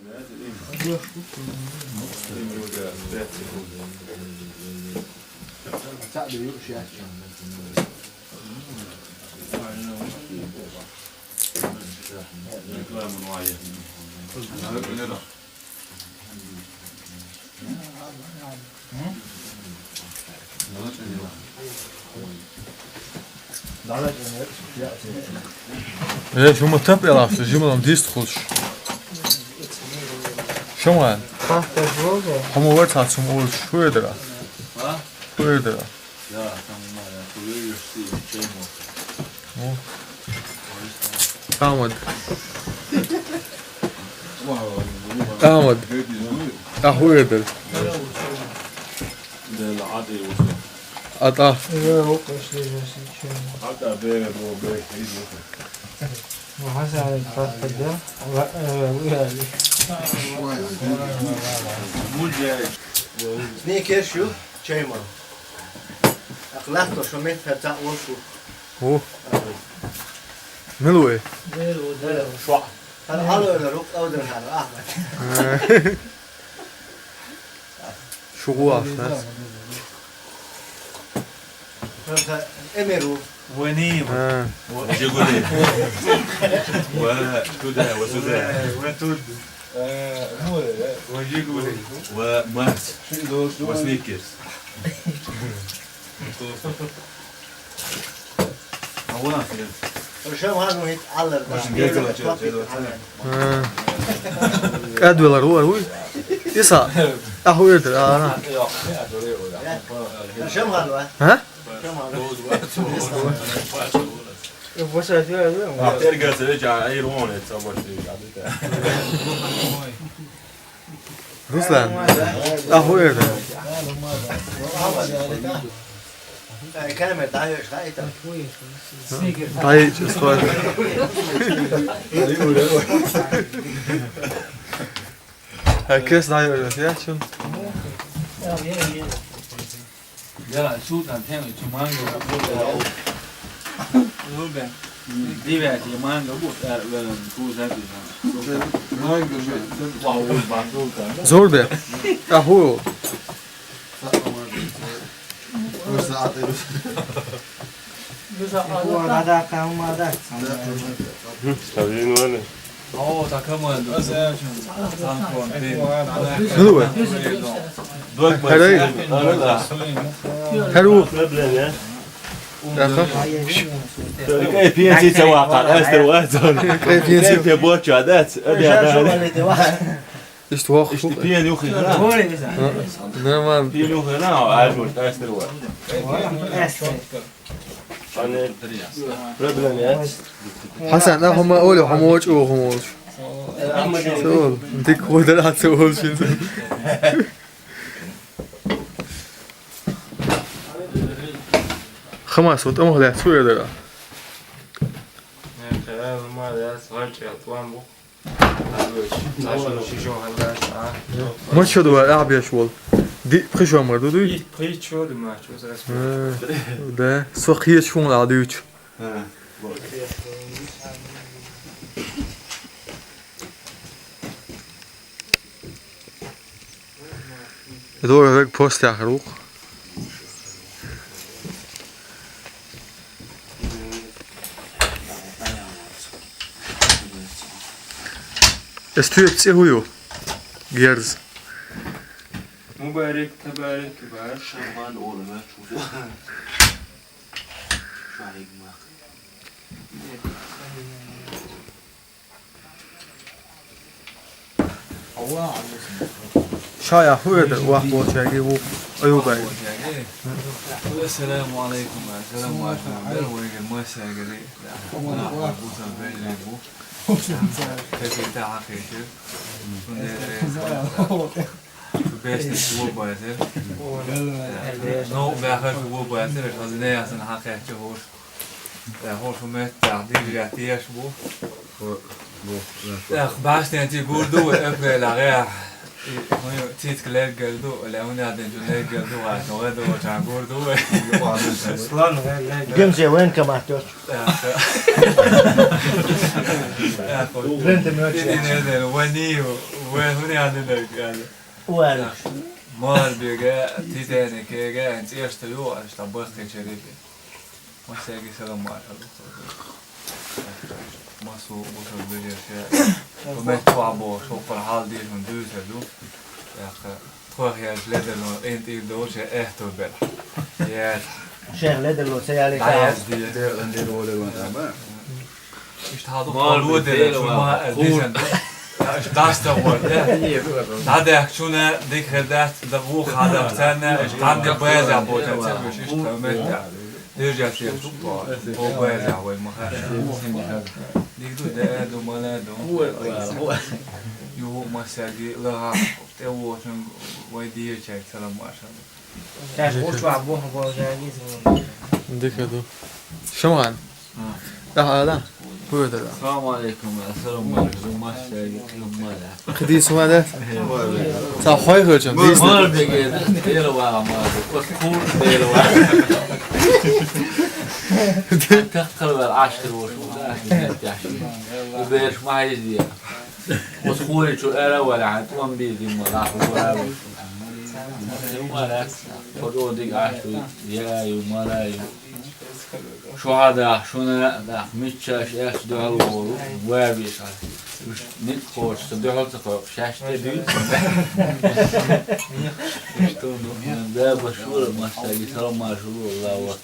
Ja, شو متابع لافت جملة مديست خش شو مان هم وقت هات شو مول شو يدرا شو يدرا أحمد أحمد أهو يدر أتا وحسن الفقدة سنيكر شو؟ شيما أخلاقته شو ميت فتاة وشو هو ملوي شو هذا حلو ولا روك أو ده هذا أحمد شو هو عارف إميرو ونيم وجيغولي وتودا وسودا وتود وجيغولي ومارس وسنيكرز هو شو هذا هيك على أدوير هو يسا أهو يدر أنا شو هذا ها ترجع ترجع أي رون تصور رسلان أهو يدر كلمة دايش هايتا طيب اسكت herkes daha öyle ya şun Ja, shoot aan het mango. Die werd je mango goed er wel een goed hebben. zor be ahu وهذا كان ماذا Oh, daar kan man. Dat is Hello. Hello. كيف ينسي سواقع أستر وأزون كيف يبوتش عادات İşte o. İşte piyen yok ya. Ne var? Piyen yok ya. Almur Öster var. Hani problem ya. Hasan da هم öyle homoç o homoç. Sol. Dik kodar atı ol şimdi. خمس وتقوم لا شوية ده. ما شو ده أعبي شوال. دي خش عمر دو دوي. ده سخية شو من عدوش. دور هيك بوست آخروق. استوي بتسويه جيرز مبارك تبارك كبار Şaman oğlum ya çocuğu. Şahik mi? شايع هو ده واحد وشاقي هو أيوة السلام عليكم السلام عليكم دروي الموسى قلي انا بوسا بيني بو كيف تعاقي شوف beste voorbeelden. Nou, wij gaan voorbeelden. Dus als je net een hakje hoort, dan hoort je met die gaat eerst boe. Ja, baas die het goed doen, ik wil daar ja. Tiet gelijk doen, alleen wanneer den je gelijk doen, dan gaat het aan goed doen. جمزة وين كمان توش؟ Ja, goed. Wanneer وين عندنا يعني وارد مال بيجا تيتانيك جا انت ايش تلو ايش طبخت شريبي ما ساقي سلام ما ما سو وصل بيجي شيء وما توعبو شوف الحال دي من دوزلو يا اخي تروح يا جلاد انه انت دوش اهتو بالح يا شيخ ليد اللي سيالي عايز دي مش هذا قالوا ده ما ديزن ايش داست هو هذا شونه ديك هدات دبوخ هذا بتاعنا ايش عندك باز يا ابو تنسى مش ايش تمام يرجع شيء هو باز يا وين ما ديك ده دو مالا دو هو يو ما ساقي لا تو ويدي شيء سلام ما شاء الله كاش وش وعبوها بوجانيز ديك هذا شو عن لا هو هذا السلام عليكم السلام عليكم ما شاء الله خدي اسمه هذا صح خوي هرجم ديس ما بيجي ديلو ما وسكول ديلو تقرب العشر وشو وبيش ما يجي وسكول شو أنا ولا عتوم بيجي ما راح ولا ولا فدودي عشر يا يوم ولا شو هذا شو نا ميتشاش ايش دهالو وابيش مش نتخوش دهال تخوش شاش تبي ده بشور ما شاء سلام ما شاء الله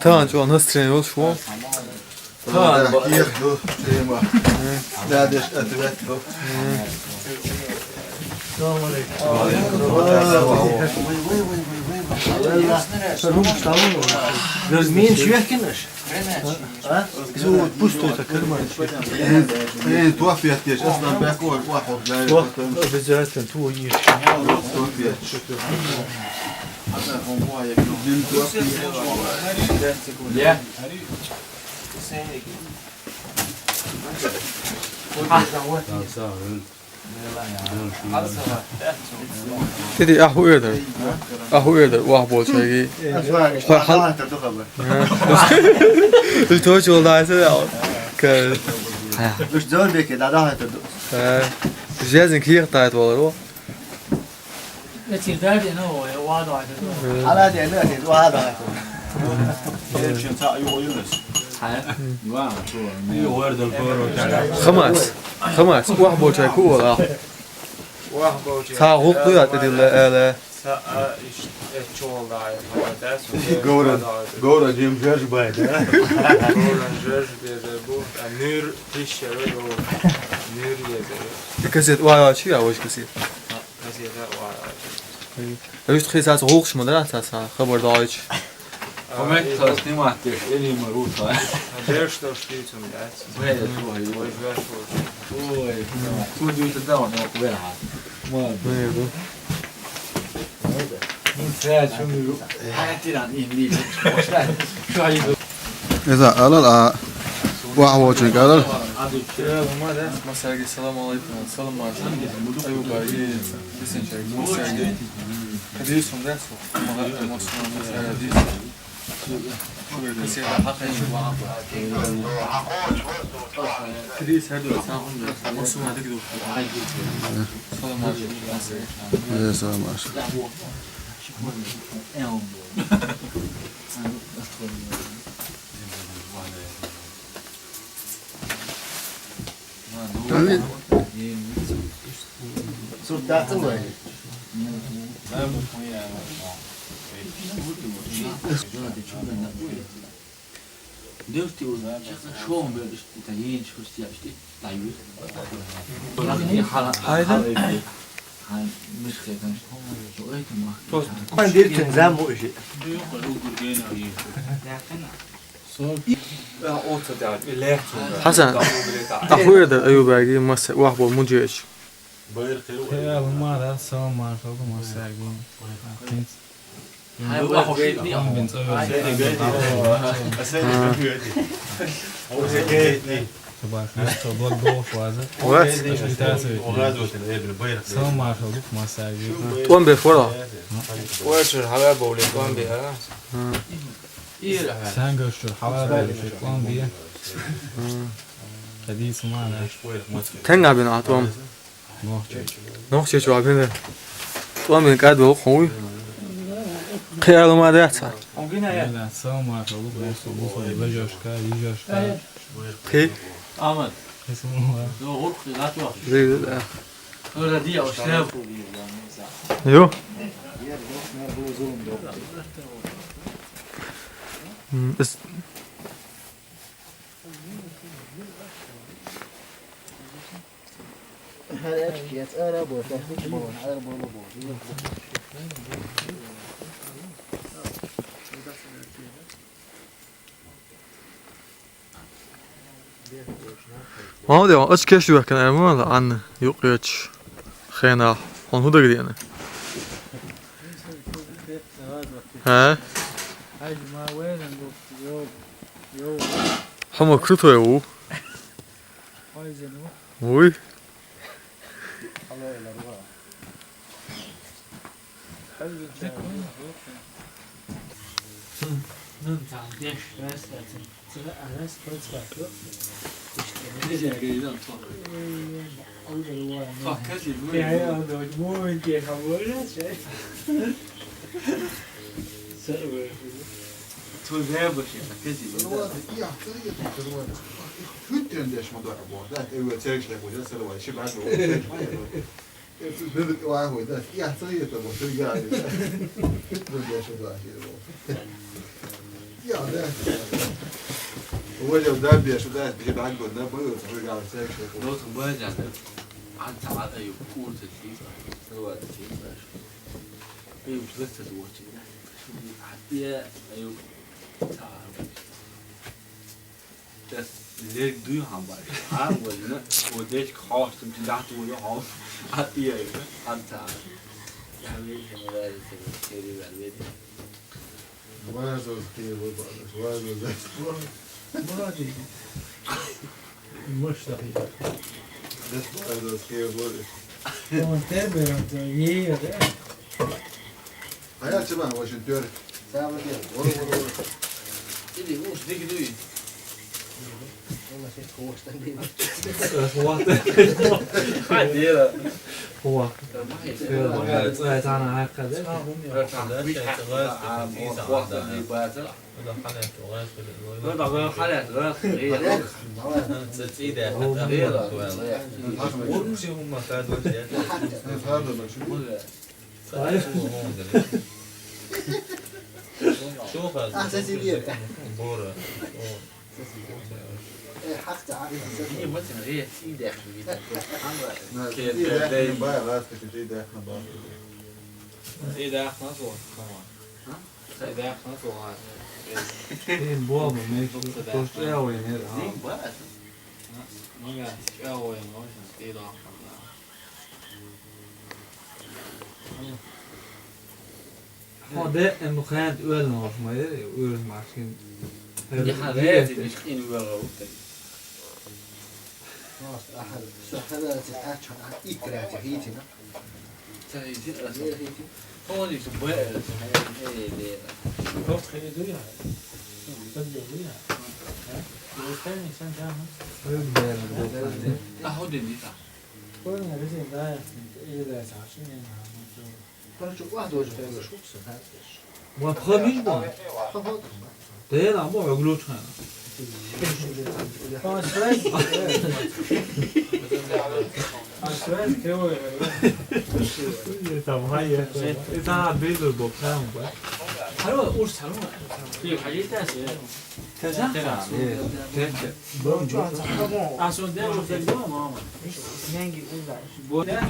تان شو نسترين شو ياخذوا تيما لا دش اتبعته السلام عليكم مين شو يحكيناش زود بوستو تكلم ايه توفيت ياش اصلا باكل واحد لا بالذات تو يجي توفيت هذا هو يكون توفيت يا تدي أهو يقدر واحد بولشاي حال تخبر التوجه والله هذا ك مش زول بك لا ده تدو جازن كير طايت والله تيداري انا هو واضح على دي انا دي وهذا خمس واحد بولشاي كولا واحد بوجه تا غوطيات تدي لا جورا جيم جاش بايد نور تيشر نور كسيت واي شي واش كسيت ايش تخيس روخش مدرسة خبر دايش ومن تصنيم عتيش إلي مروطة درش تشتيتم دات وين شو هي شو جوت الدواء نقبل حال ما ساعد شو ميرو حياتي عن إنجليزي شو هي اذا قال واحد وجهي قال مساء السلام عليكم السلام عليكم أيوة باقي بسين شيء مساء حديثهم ده كثير حقا يشوفوا حديث هذا سامون مصوم هذيك دو السلام عليكم السلام عليكم دفتي شلون بلش تهين شو استياشتي طيب هذا هاي مش خير شو ايه ما ما ندير تنزام وشيء حسن أخوي ده أيوة باقي مس واحد مجيش يا ما ده سو ما شو ما ساقين هاي واحد جايبني تبارك الله بلوك وازه سو ما شو ما ساقين توان بفورا وش الحلال بولي كون بها سانجوش الحوار في كولومبيا حديث معنا تنقع بين عطوام نوحش نوخش شو عبينه طوام من قاعد بوخوي خيال ما داعسة لا سومر طلب وصل بجوشكا يجوشكا خي Ahmet. اسمه Doğru kıylat yok. زي ده Öyle diye o şey. يو بس هذا أشكي أنا أبغى تحرك بون على بون ما هو ده اش كاش كان اما عن يقيتش خينا هون هو ده يعني ها هاي ما وين يو هم كرتو يو هاي زنو وي Hyttren som drar bort. Det är ju ett säkerhet på det så det var inte bara det det var ju det. Ja, så är det bort. Det gör det. Hyttren som drar det. Ja, det. Och jag där blir så där det bara går där på så det gör säkerhet. Då som börjar det. Han tar det ju kort till sig. Så var det till. Det är ju lätt att gå till. Det är ju det lägg du han bara. Han var ju och det kort som till att du och har att det är antar. Jag vet inte vad det är för det är väl. Vad så skriver vad det. مشتاقين Det är så skriver vad. هو تابع تغيير Hayal çaban var şu dör. سامر كده ورا Det är ju det du. والله شيء خوش تنديم هو هو تاعنا هكذا أحسن سيدي بورا حقت عارف هي مثلا هي سيدة Det är bara läska till det kan bara. إذا إحنا صور كمان. إذا إحنا صور. en bom men först är jag in här Många år en gång sedan idag. hade en skönt öl någon som är ölmaskin دي حاجات مش إني بغوت. أحد هذا أشهر إكرا تهيتنا تهيتي هو اللي سبوع Först ska du göra det. Sen gör vi det. Det är fem sen kan أهو دي دي Polen är det inte där i det så här. كان شو واحد وجه في شو بس Vad premier då? Det är la bara jag glömt här. Ja, svensk. Ja, svensk det var ju. Det tar mig. Det tar bilder på skärmen. Hallå, ors hallå. Det är ju inte så. Alltså det är ju det mamma. Nängi ulla. Både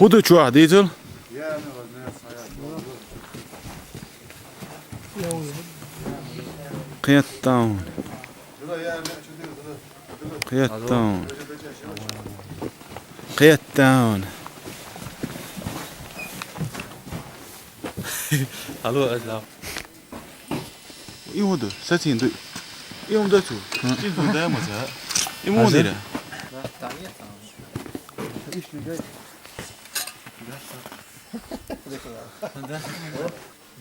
خذوا شو ديزل قيتاون قيتاون قيتاون Hallå, Özlem. 이모들 사진도 이모들 줘 이모 내 맞아 이모들이야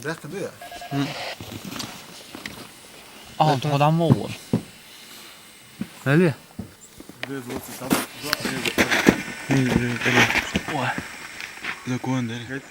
ده كده 더 안 먹어. 빨리. 이제 고한데